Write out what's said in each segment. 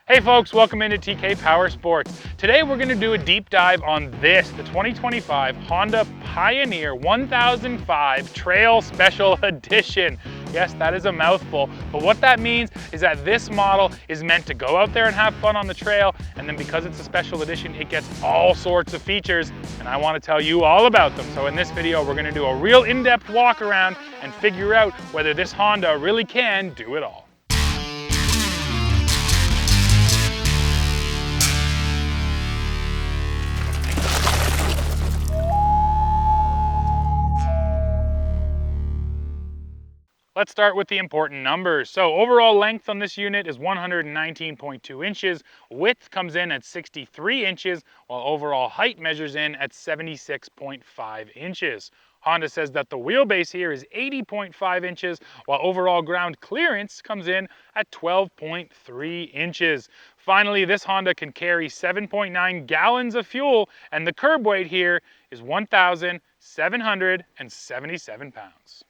Hey folks, welcome into TK Powersports. Today we're going to do a deep dive on this, the 2025 Honda Pioneer 1005 Trail Special Edition. Yes, that is a mouthful, but what that means is that this model is meant to go out there and have fun on the trail, and then because it's a special edition, it gets all sorts of features, and I want to tell you all about them. So in this video, we're going to do a real in-depth walk around and figure out whether this Honda really can do it all. Let's start with the important numbers. So overall length on this unit is 119.2 inches. Width comes in at 63 inches, while overall height measures in at 76.5 inches. Honda says that the wheelbase here is 80.5 inches, while overall ground clearance comes in at 12.3 inches. Finally, this Honda can carry 7.9 gallons of fuel, and the curb weight here is 1,777 pounds.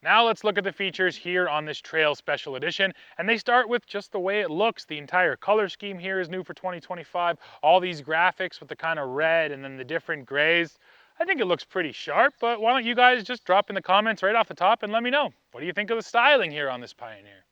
Now let's look at the features here on this Trail Special Edition, and they start with just the way it looks. The entire color scheme here is new for 2025. All these graphics with the kind of red and then the different grays. I think it looks pretty sharp, but why don't you guys just drop in the comments right off the top and let me know. What do you think of the styling here on this Pioneer?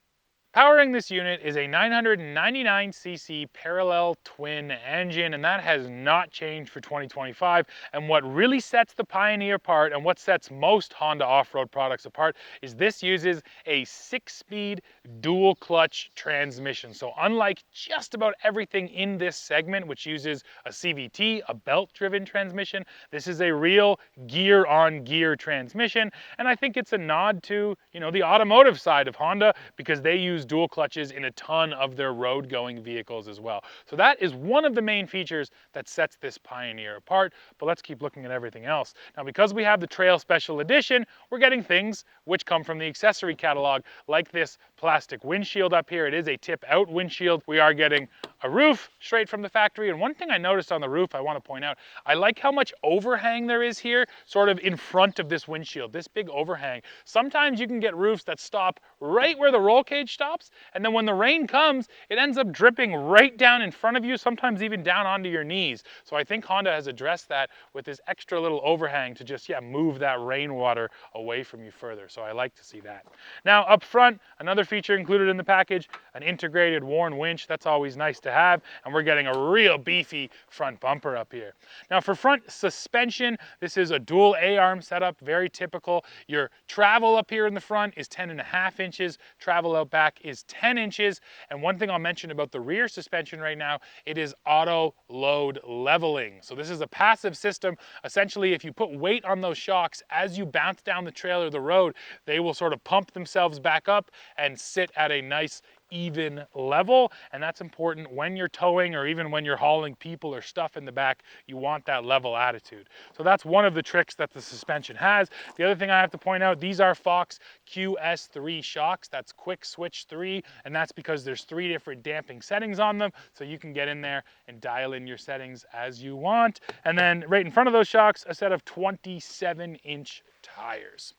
Powering this unit is a 999cc parallel twin engine, and that has not changed for 2025. And what really sets the Pioneer apart, and what sets most Honda off-road products apart, is this uses a 6-speed dual clutch transmission. So unlike just about everything in this segment, which uses a CVT, a belt-driven transmission, this is a real gear-on-gear transmission. And I think it's a nod to, the automotive side of Honda, because they use dual clutches in a ton of their road-going vehicles as well. So that is one of the main features that sets this Pioneer apart, but let's keep looking at everything else. Now, because we have the Trail Special Edition, we're getting things which come from the accessory catalog, like this plastic windshield up here. It is a tip-out windshield. We are getting a roof straight from the factory, and one thing I noticed on the roof I want to point out, I like how much overhang there is here, sort of in front of this windshield, this big overhang. Sometimes you can get roofs that stop right where the roll cage stops, and then when the rain comes, it ends up dripping right down in front of you, sometimes even down onto your knees. So I think Honda has addressed that with this extra little overhang to just, move that rainwater away from you further. So I like to see that. Now up front, another feature included in the package, an integrated Warn winch. That's always nice to have, and we're getting a real beefy front bumper up here. Now for front suspension, this is a dual A-arm setup, very typical. Your travel up here in the front is 10.5 inches, travel out back is 10 inches. And one thing I'll mention about the rear suspension right now, it is auto load leveling. So this is a passive system. Essentially, if you put weight on those shocks, as you bounce down the trail or the road, they will sort of pump themselves back up and sit at a nice even level, and that's important when you're towing or even when you're hauling people or stuff in the back. You want that level attitude. So that's one of the tricks that the suspension has. The other thing I have to point out, these are Fox QS3 shocks. That's quick switch 3, and that's because there's 3 different damping settings on them, so you can get in there and dial in your settings as you want. And then right in front of those shocks, a set of 27-inch tires.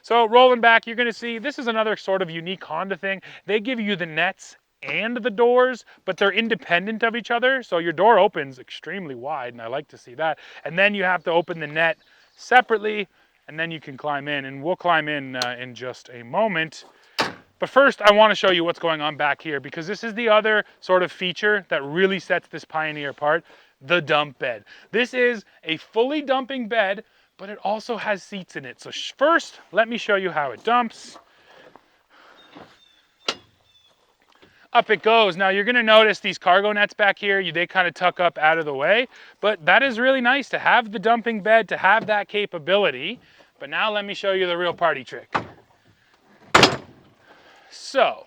So rolling back, you're going to see this is another sort of unique Honda thing. They give you the nets and the doors, but they're independent of each other. So your door opens extremely wide, and I like to see that. And then you have to open the net separately, and then you can climb in. And we'll climb in just a moment. But first, I want to show you what's going on back here, because this is the other sort of feature that really sets this Pioneer apart, the dump bed. This is a fully dumping bed, but it also has seats in it. So first, let me show you how it dumps. Up it goes. Now you're gonna notice these cargo nets back here, they kind of tuck up out of the way, but that is really nice to have the dumping bed, to have that capability. But now let me show you the real party trick. So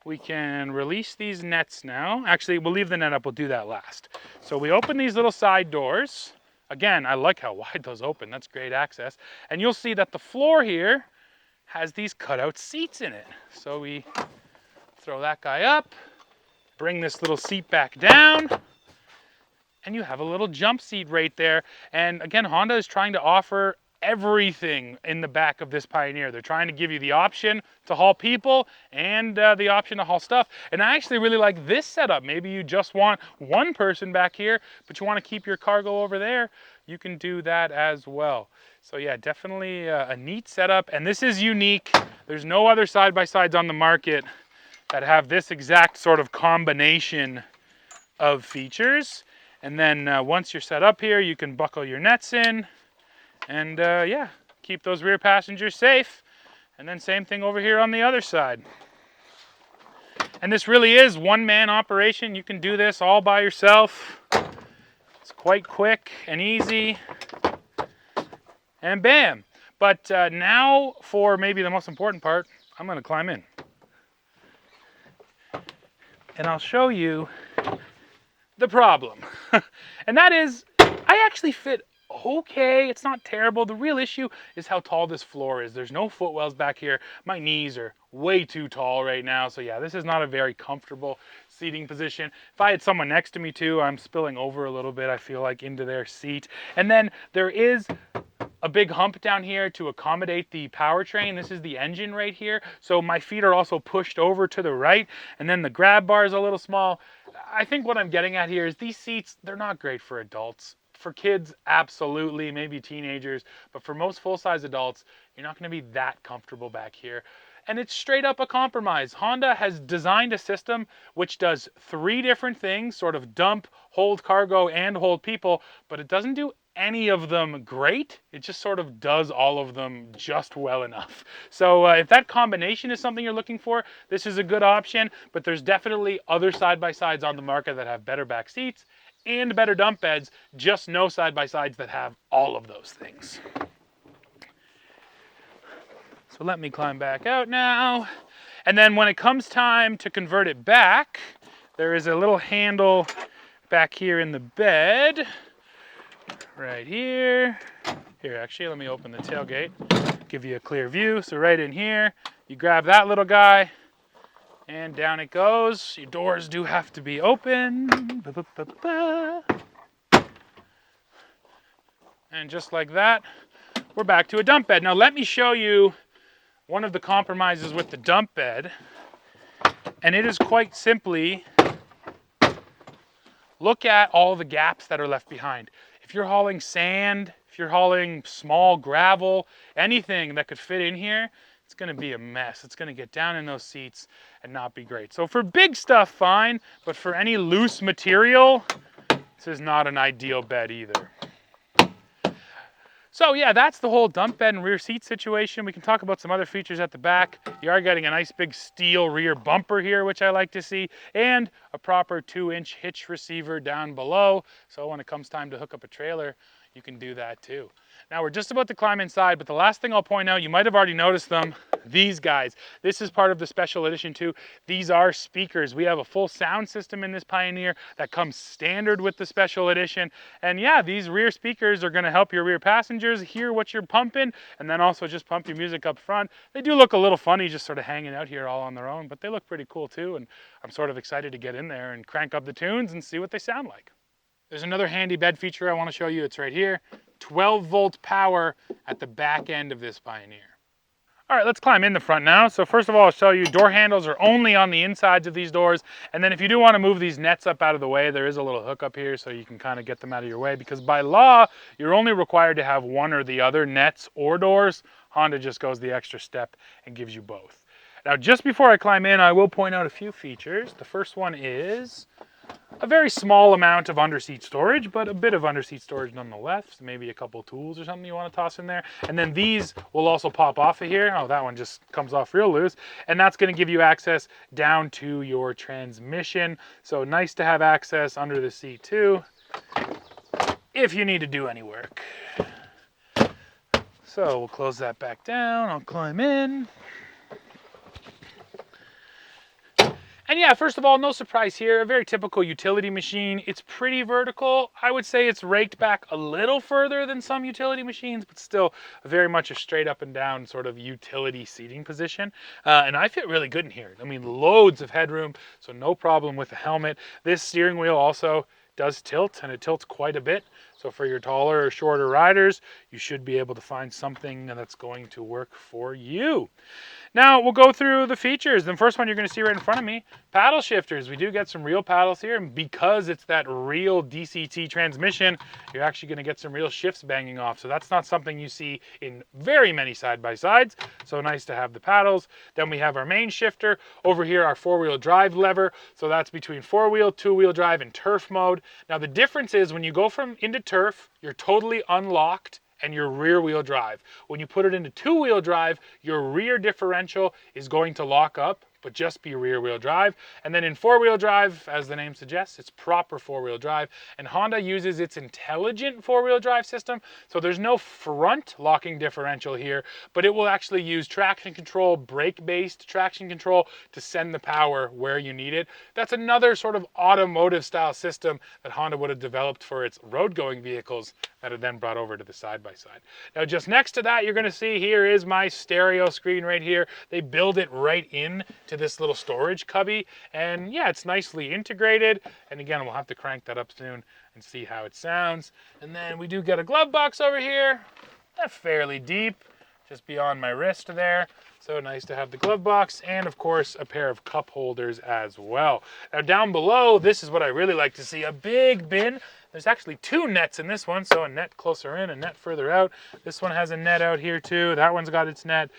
we can release these nets now. Actually, we'll leave the net up, we'll do that last. So we open these little side doors. Again, I like how wide those open, that's great access. And you'll see that the floor here has these cutout seats in it. So we throw that guy up, bring this little seat back down, and you have a little jump seat right there. And again, Honda is trying to offer everything in the back of this Pioneer. They're trying to give you the option to haul people and the option to haul stuff. And I actually really like this setup. Maybe you just want one person back here, but you want to keep your cargo over there. You can do that as well. So yeah, definitely a neat setup. And this is unique. There's no other side-by-sides on the market that have this exact sort of combination of features. And then once you're set up here, you can buckle your nets in and yeah, keep those rear passengers safe. And then same thing over here on the other side. And this really is one-man operation. You can do this all by yourself. It's quite quick and easy. And bam. But now for maybe the most important part, I'm going to climb in. And I'll show you the problem. And that is, I actually fit okay. It's not terrible. The real issue is how tall this floor is. There's no footwells back here. My knees are way too tall right now. So yeah, this is not a very comfortable seating position. If I had someone next to me too, I'm spilling over a little bit, I feel like, into their seat. And then there is a big hump down here to accommodate the powertrain. This is the engine right here. So my feet are also pushed over to the right. And then the grab bar is a little small. I think what I'm getting at here is these seats, they're not great for adults. For kids, absolutely, maybe teenagers. But for most full-size adults, you're not going to be that comfortable back here. And it's straight up a compromise. Honda has designed a system which does 3 different things, sort of dump, hold cargo, and hold people, but it doesn't do any of them great. It just sort of does all of them just well enough. So if that combination is something you're looking for, this is a good option, but there's definitely other side-by-sides on the market that have better back seats and better dump beds, just no side-by-sides that have all of those things. So let me climb back out now. And then when it comes time to convert it back, there is a little handle back here in the bed, right here. Here, actually, let me open the tailgate, give you a clear view. So right in here, you grab that little guy, and down it goes. Your doors do have to be open. And just like that, we're back to a dump bed. Now let me show you one of the compromises with the dump bed. And it is quite simply, look at all the gaps that are left behind. If you're hauling sand, if you're hauling small gravel, anything that could fit in here, it's going to be a mess. It's going to get down in those seats and not be great. So for big stuff, fine, but for any loose material, this is not an ideal bed either. So yeah, that's the whole dump bed and rear seat situation. We can talk about some other features at the back. You are getting a nice big steel rear bumper here, which I like to see, and a proper 2-inch hitch receiver down below. So when it comes time to hook up a trailer, you can do that too. Now we're just about to climb inside, but the last thing I'll point out, you might have already noticed them, these guys. This is part of the special edition too. These are speakers. We have a full sound system in this Pioneer that comes standard with the special edition. And yeah, these rear speakers are gonna help your rear passengers hear what you're pumping, and then also just pump your music up front. They do look a little funny just sort of hanging out here all on their own, but they look pretty cool too. And I'm sort of excited to get in there and crank up the tunes and see what they sound like. There's another handy bed feature I want to show you. It's right here. 12-volt power at the back end of this Pioneer. All right, let's climb in the front now. So first of all, I'll show you door handles are only on the insides of these doors. And then if you do want to move these nets up out of the way, there is a little hook up here so you can kind of get them out of your way, because by law, you're only required to have one or the other, nets or doors. Honda just goes the extra step and gives you both. Now, just before I climb in, I will point out a few features. The first one is a very small amount of underseat storage, but a bit of underseat storage nonetheless. So maybe a couple tools or something you want to toss in there. And then these will also pop off of here. Oh, that one just comes off real loose. And that's going to give you access down to your transmission. So nice to have access under the seat too, if you need to do any work. So we'll close that back down. I'll climb in. And yeah, first of all, no surprise here, a very typical utility machine. It's pretty vertical. I would say it's raked back a little further than some utility machines, but still very much a straight up and down sort of utility seating position. And I fit really good in here. I mean, loads of headroom, so no problem with the helmet. This steering wheel also does tilt, and it tilts quite a bit. So for your taller or shorter riders, you should be able to find something that's going to work for you. Now we'll go through the features. The first one you're going to see right in front of me, paddle shifters. We do get some real paddles here, and because it's that real DCT transmission, you're actually going to get some real shifts banging off. So that's not something you see in very many side-by-sides. So nice to have the paddles. Then we have our main shifter. Over here, our four-wheel drive lever. So that's between four-wheel, two-wheel drive, and turf mode. Now the difference is when you go from into turf, you're totally unlocked and your rear wheel drive. When you put it into two-wheel drive, your rear differential is going to lock up, but just be rear wheel drive. And then in four-wheel drive, as the name suggests, it's proper four-wheel drive. And Honda uses its intelligent four-wheel drive system, so there's no front locking differential here, but it will actually use traction control, brake-based traction control to send the power where you need it. That's another sort of automotive style system that Honda would have developed for its road-going vehicles that are then brought over to the side-by-side. Now just next to that, you're gonna see here is my stereo screen right here. They build it right in to this little storage cubby, and yeah, it's nicely integrated. And again, we'll have to crank that up soon and see how it sounds. And then we do get a glove box over here. That's fairly deep, just beyond my wrist there. So nice to have the glove box, and of course a pair of cup holders as well. Now down below, this is what I really like to see, a big bin. There's actually two nets in this one, so a net closer in, a net further out. This one has a net out here too. That one's got its net.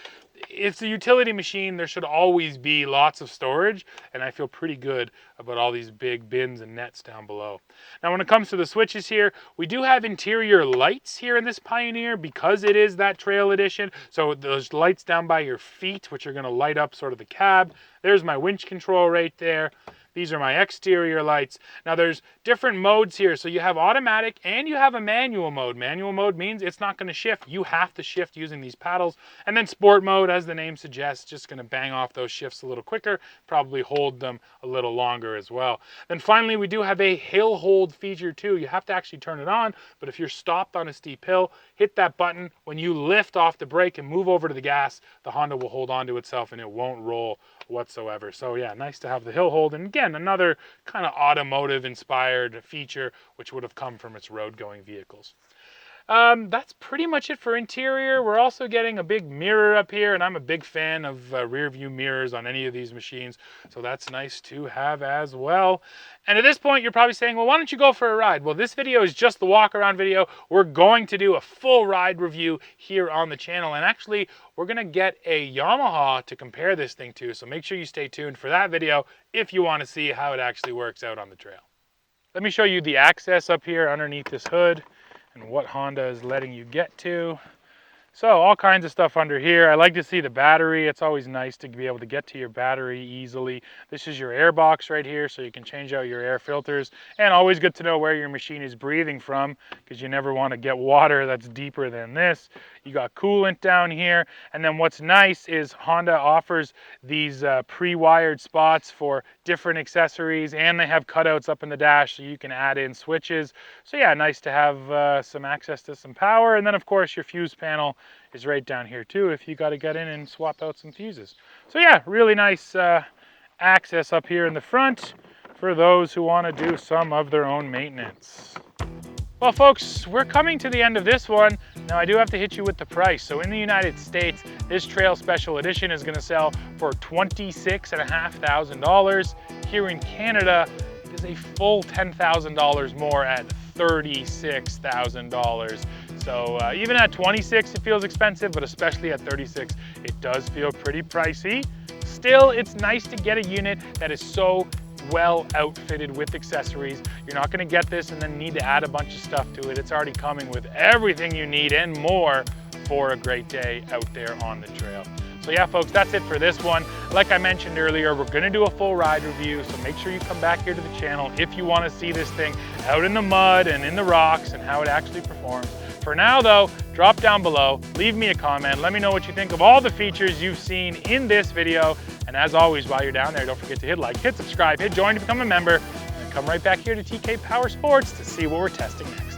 It's a utility machine. There should always be lots of storage, and I feel pretty good about all these big bins and nets down below. Now when it comes to the switches here, we do have interior lights here in this Pioneer because it is that trail edition. So those lights down by your feet, which are going to light up sort of the cab. There's my winch control right there. These are my exterior lights. Now there's different modes here. So you have automatic and you have a manual mode. Manual mode means it's not going to shift. You have to shift using these paddles. And then sport mode, as the name suggests, just going to bang off those shifts a little quicker, probably hold them a little longer as well. Then finally, we do have a hill hold feature too. You have to actually turn it on, but if you're stopped on a steep hill, hit that button. When you lift off the brake and move over to the gas, the Honda will hold on to itself and it won't roll whatsoever. So yeah, nice to have the hill hold. And again, another kind of automotive inspired feature which would have come from its road going vehicles. That's pretty much it for interior. We're also getting a big mirror up here, and I'm a big fan of rear view mirrors on any of these machines, so that's nice to have as well. And at this point, you're probably saying, well, why don't you go for a ride? Well, this video is just the walk around video. We're going to do a full ride review here on the channel, and actually, we're gonna get a Yamaha to compare this thing to, so make sure you stay tuned for that video if you wanna see how it actually works out on the trail. Let me show you the access up here underneath this hood and what Honda is letting you get to. So all kinds of stuff under here. I like to see the battery. It's always nice to be able to get to your battery easily. This is your air box right here, so you can change out your air filters. And always good to know where your machine is breathing from, because you never want to get water that's deeper than this. You got coolant down here. And then what's nice is Honda offers these pre-wired spots for different accessories, and they have cutouts up in the dash so you can add in switches. So yeah, nice to have some access to some power. And then of course your fuse panel is right down here too if you got to get in and swap out some fuses. So yeah, really nice access up here in the front for those who want to do some of their own maintenance. Well folks, we're coming to the end of this one. Now I do have to hit you with the price. So in the United States, this Trail Special Edition is going to sell for $26,500. Here in Canada, it is a full $10,000 more at $36,000. So even at 26, it feels expensive, but especially at 36, it does feel pretty pricey. Still, it's nice to get a unit that is so well outfitted with accessories. You're not gonna get this and then need to add a bunch of stuff to it. It's already coming with everything you need and more for a great day out there on the trail. So yeah, folks, that's it for this one. Like I mentioned earlier, we're gonna do a full ride review, so make sure you come back here to the channel if you wanna see this thing out in the mud and in the rocks and how it actually performs. For now though, drop down below, leave me a comment, let me know what you think of all the features you've seen in this video. And as always, while you're down there, don't forget to hit like, hit subscribe, hit join to become a member, and come right back here to TK Powersports to see what we're testing next.